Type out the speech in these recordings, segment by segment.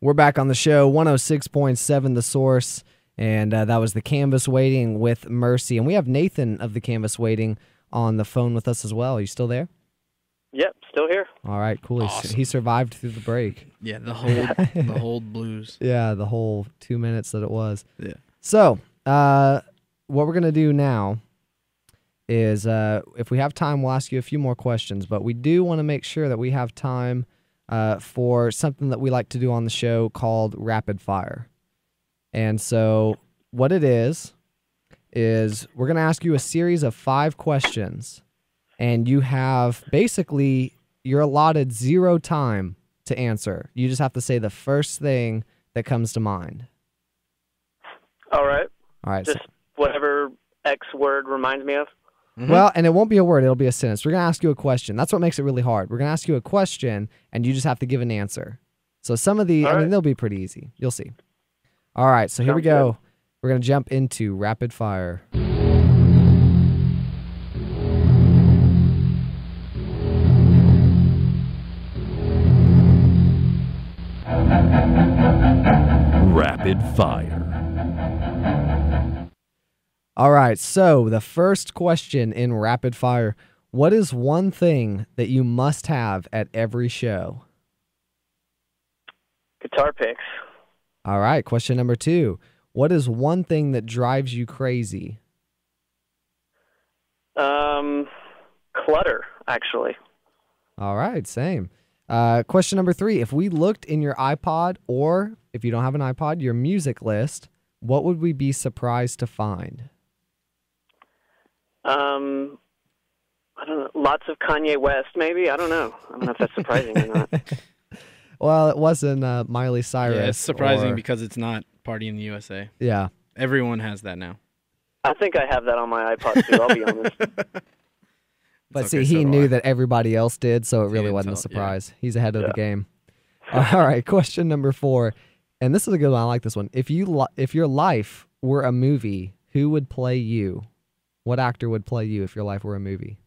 We're back on the show, 106.7 The Source, and that was The Canvas Waiting with Mercy. And we have Nathan of The Canvas Waiting on the phone with us as well. Are you still there? Yep, still here. All right, cool. Awesome. He survived through the break. Yeah, the whole blues. Yeah, the whole 2 minutes that it was. Yeah. So, what we're going to do now is, if we have time, we'll ask you a few more questions, but we do want to make sure that we have time for something that we like to do on the show called Rapid Fire. And so what it is we're going to ask you a series of 5 questions, and you have basically, you're allotted 0 time to answer. You just have to say the first thing that comes to mind. All right. All right. Just whatever X word reminds me of. Mm-hmm. Well, and it won't be a word, it'll be a sentence. We're going to ask you a question. That's what makes it really hard. We're going to ask you a question, and you just have to give an answer. So some of the, they'll be pretty easy. You'll see. All right, so here we go. Good. We're going to jump into Rapid Fire. Rapid Fire. All right, so the first question in Rapid Fire, what is one thing that you must have at every show? Guitar picks. All right, question number 2. What is one thing that drives you crazy? Clutter, actually. All right, same. Question number 3, if we looked in your iPod, or if you don't have an iPod, your music list, what would we be surprised to find? I don't know. Lots of Kanye West, maybe. I don't know. I don't know if that's surprising or not. Well, it wasn't Miley Cyrus. Yeah, it's surprising because it's not Party in the USA. Yeah. Everyone has that now. I think I have that on my iPod, too. I'll be honest. But Okay, see, so he do knew I. that everybody else did, so it really didn't wasn't a tell- surprise. He's ahead of the Yeah. game. All right, question number 4, and this is a good one. I like this one. If your life were a movie, who would play you? What actor would play you if your life were a movie?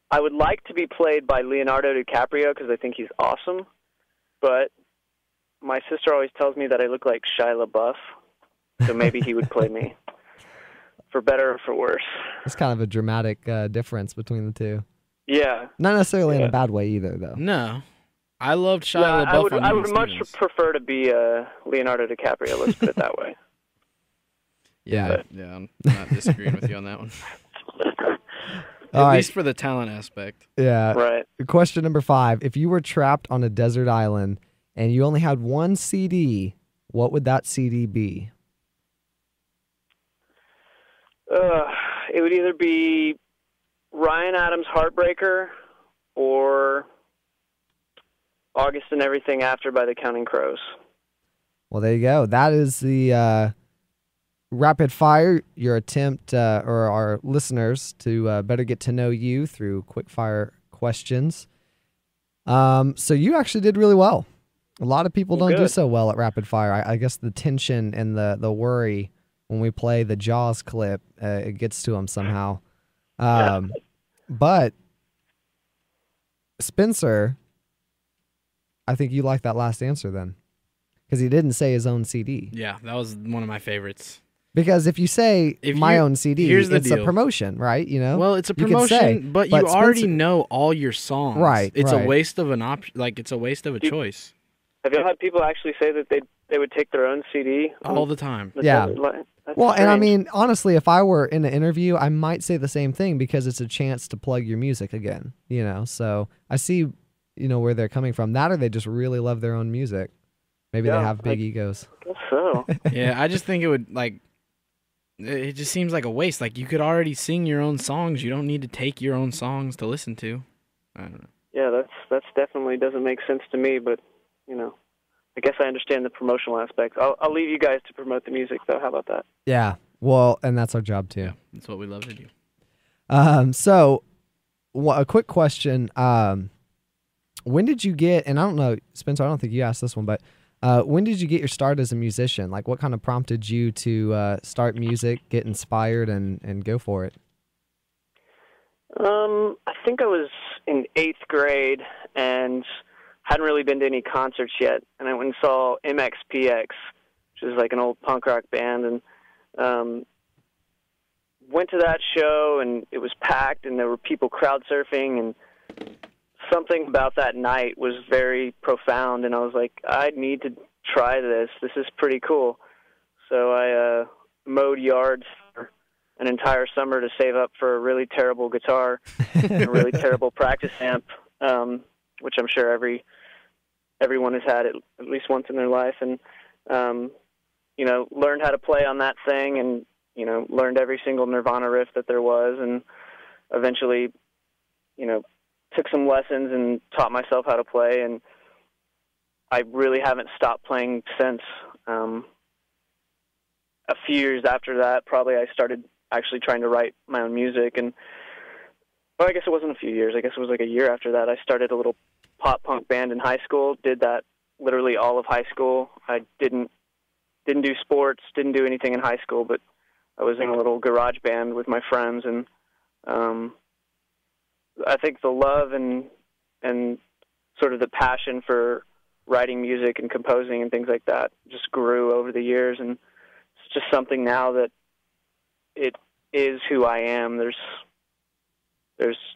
I would like to be played by Leonardo DiCaprio because I think he's awesome, but my sister always tells me that I look like Shia LaBeouf, so maybe he would play me, for better or for worse. It's kind of a dramatic difference between the two. Yeah. Not necessarily in Yeah. a bad way either, though. No. I loved Shia Yeah, LaBeouf on I Even would much Stevens. prefer to be Leonardo DiCaprio, let's put it that way. Yeah, I'm not disagreeing with you on that one. All At right. least for the talent aspect. Yeah. Right. Question number 5. If you were trapped on a desert island and you only had one CD, what would that CD be? It would either be Ryan Adams' Heartbreaker or August and Everything After by the Counting Crows. Well, there you go. That is the Rapid Fire, your attempt, or our listeners, to better get to know you through quick fire questions. So you actually did really well. A lot of people don't do Good. so well at Rapid Fire. I guess the tension and the worry when we play the Jaws clip, it gets to them somehow. But Spencer, I think you like that last answer then, because he didn't say his own CD. Yeah, that was one of my favorites. Because if you say If my you- own CD, here's the it's a deal. promotion, right? You know. Well, it's a You could promotion, say, but you but already Spencer- know all your songs. Right, It's right. a waste of an option. Like, it's a waste of a choice. Have you had people actually say that they would take their own CD? All the time. Yeah. That's Well, and I strange. mean, honestly, if I were in an interview, I might say the same thing because it's a chance to plug your music again, you know? So I see, where they're coming from. That or they just really love their own music. Maybe they Yeah, have big egos. I guess so. Yeah, I just think it would, like, it just seems like a waste. Like, you could already sing your own songs. You don't need to take your own songs to listen to. I don't know. Yeah, that's definitely doesn't make sense to me, but, I guess I understand the promotional aspects. I'll leave you guys to promote the music, though. How about that? Yeah. Well, and that's our job too. Yeah, that's what we love to do. So a quick question. When did you get, and I don't know, Spencer, I don't think you asked this one, but when did you get your start as a musician? Like, what kind of prompted you to start music, get inspired, and go for it? I think I was in 8th grade, and hadn't really been to any concerts yet, and I went and saw MXPX, which is like an old punk rock band, and went to that show, and it was packed, and there were people crowd surfing, and something about that night was very profound, and I was like, I need to try this. This is pretty cool. So I mowed yards for an entire summer to save up for a really terrible guitar and a really terrible practice amp, which I'm sure everyone has had at least once in their life, and learned how to play on that thing, and learned every single Nirvana riff that there was, and eventually, took some lessons and taught myself how to play, and I really haven't stopped playing since. A few years after that, probably I started actually trying to write my own music, and well, I guess it wasn't a few years. I guess it was like a year after that. I started a little pop punk band in high school. Did that literally all of high school. I didn't do sports, didn't do anything in high school, but I was in a little garage band with my friends, and I think the love and sort of the passion for writing music and composing and things like that just grew over the years, and it's just something now that it is who I am. There's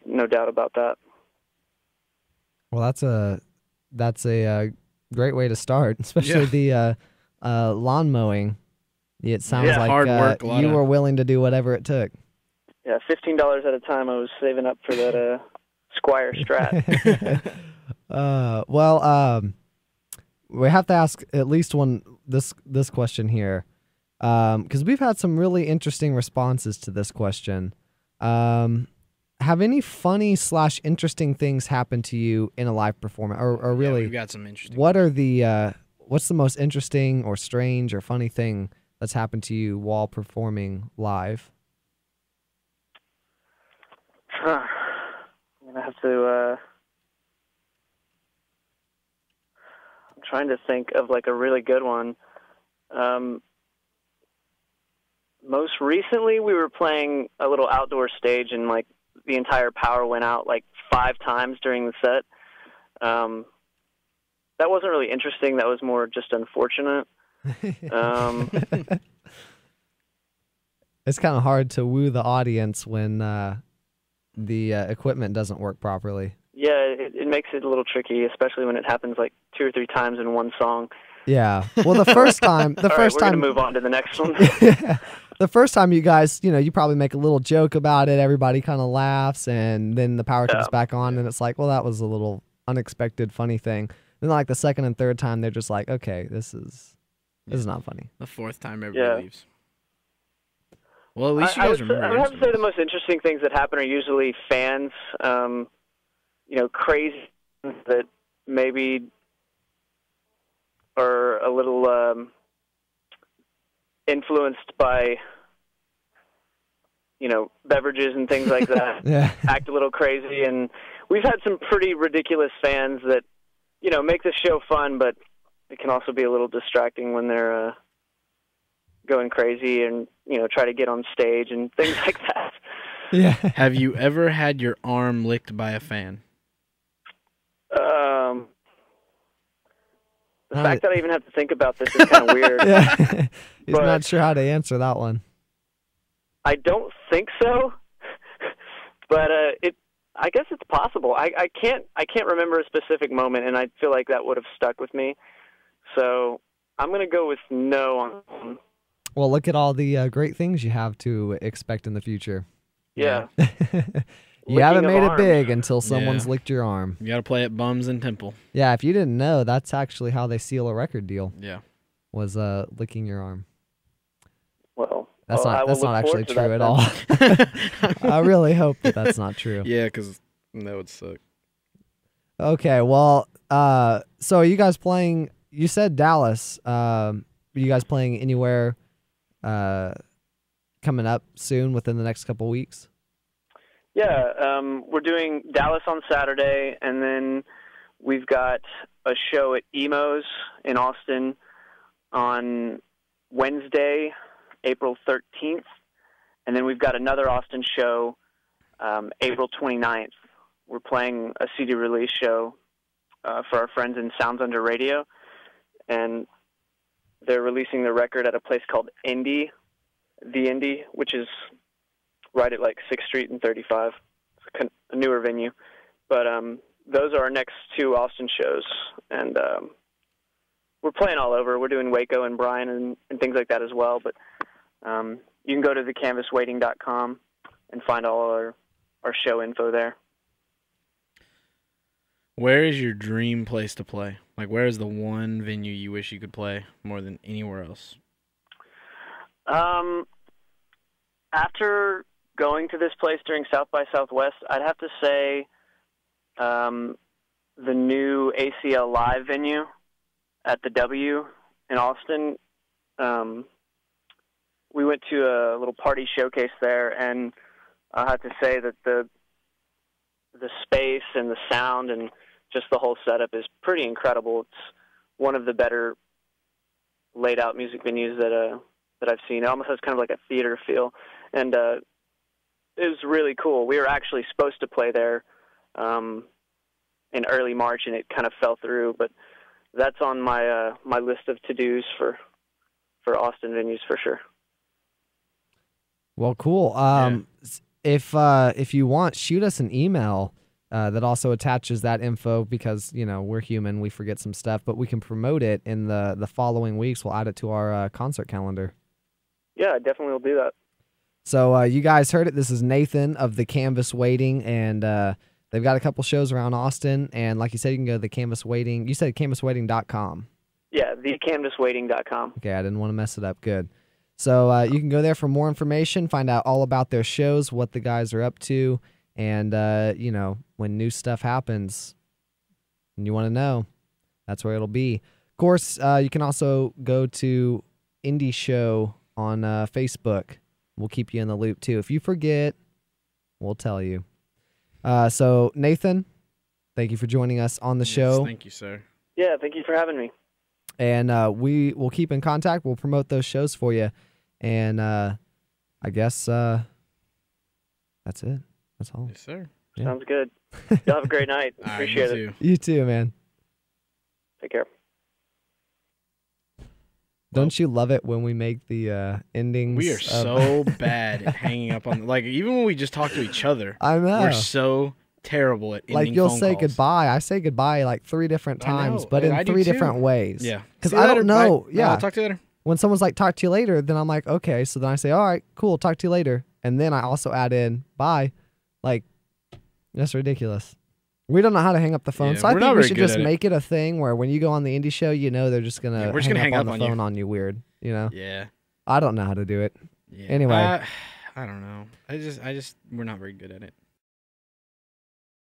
no doubt about that. Well, that's a great way to start, especially the lawn mowing. It sounds like hard work, you were willing to do whatever it took. Yeah, $15 at a time. I was saving up for that Squire Strat. We have to ask at least this question here, because we've had some really interesting responses to this question. Have any funny / interesting things happened to you in a live performance, or really? We've got some interesting. What's the most interesting or strange or funny thing that's happened to you while performing live? I'm gonna have to. I'm trying to think of like a really good one. Most recently, we were playing a little outdoor stage, and like the entire power went out like 5 times during the set. That wasn't really interesting. That was more just unfortunate. It's kind of hard to woo the audience when the equipment doesn't work properly. Yeah, it makes it a little tricky, especially when it happens like 2 or 3 times in one song. Yeah. Well, the first time, All right, we're gonna move on to the next one. The first time you guys, you probably make a little joke about it. Everybody kind of laughs, and then the power comes back on, and it's like, well, that was a little unexpected, funny thing. Then like the second and third time, they're just like, okay, this is not funny. The 4th time everybody leaves. Well, at least you guys remember. I would have to say the most interesting things that happen are usually fans, crazy that maybe are a little influenced by, beverages and things like that. Yeah. Act a little crazy, and we've had some pretty ridiculous fans that, make the show fun, but it can also be a little distracting when they're going crazy and, try to get on stage and things like that. Yeah. Have you ever had your arm licked by a fan? The fact that I even have to think about this is kind of weird. Yeah. He's not sure how to answer that one. I don't think so, but I guess it's possible. I can't remember a specific moment, and I feel like that would have stuck with me. So I'm going to go with no on. Well, look at all the great things you have to expect in the future. Yeah. You haven't made it big until someone's licked your arm. You got to play at Bums and Temple. Yeah, if you didn't know, that's actually how they seal a record deal. Yeah. Was licking your arm. Well, that's not actually true at all. I really hope that's not true. Yeah, because that would suck. Okay, well, so are you guys playing? You said Dallas. Are you guys playing anywhere coming up soon within the next couple weeks? Yeah, we're doing Dallas on Saturday, and then we've got a show at Emo's in Austin on Wednesday, April 13th, and then we've got another Austin show April 29th. We're playing a CD release show for our friends in Sounds Under Radio, and they're releasing the record at a place called the Indie, which is right at like 6th Street and 35. It's a newer venue, but those are our next 2 Austin shows, and we're playing all over. We're doing Waco and Bryan and things like that as well, but you can go to thecanvaswaiting.com and find all our show info there. Where is your dream place to play? Like, where is the one venue you wish you could play more than anywhere else? After going to this place during South by Southwest, I'd have to say the new ACL Live venue at the W in Austin. We went to a little party showcase there, and I have to say that the space and the sound and just the whole setup is pretty incredible. It's one of the better laid out music venues that I've seen. It almost has kind of like a theater feel, and it was really cool. We were actually supposed to play there in early March, and it kind of fell through. But that's on my my list of to-dos for Austin venues for sure. Well, cool. If you want, shoot us an email that also attaches that info, because we're human, we forget some stuff, but we can promote it in the following weeks. We'll add it to our concert calendar. Yeah, I definitely will do that. So you guys heard it. This is Nathan of The Canvas Waiting, and they've got a couple shows around Austin. And like you said, you can go to the Canvas Waiting. You said canvaswaiting.com. Yeah, thecanvaswaiting.com. Okay, I didn't want to mess it up. Good. So you can go there for more information, find out all about their shows, what the guys are up to, and when new stuff happens and you want to know, that's where it'll be. Of course, you can also go to Indie Show on Facebook. We'll keep you in the loop too. If you forget, we'll tell you. So Nathan, thank you for joining us on the show. Thank you, sir. Yeah, thank you for having me. And we will keep in contact. We'll promote those shows for you. And I guess that's it. That's all. Yes, sir. Yeah. Sounds good. Y'all have a great night. All right, Appreciate you it. too. You too, man. Take care. Don't you love it when we make the endings? We are so bad at hanging up on, like, even when we just talk to each other. I know. We're so terrible at ending like you'll phone say calls. goodbye. I say goodbye like 3 different times, know, but and in I do 3 too. different ways. Yeah. Because See I you don't later. know. Bye. Yeah. I'll talk to you later. When someone's like, talk to you later, then I'm like, okay. So then I say, all right, cool, talk to you later. And then I also add in, bye. Like, that's ridiculous. We don't know how to hang up the phone. Yeah, so I we're think not we very should good just at it. make it a thing where when you go on the indie show, they're just going to we're just gonna hang up up on the on you. phone on you weird, Yeah. I don't know how to do it. Yeah. Anyway. I don't know. I just we're not very good at it.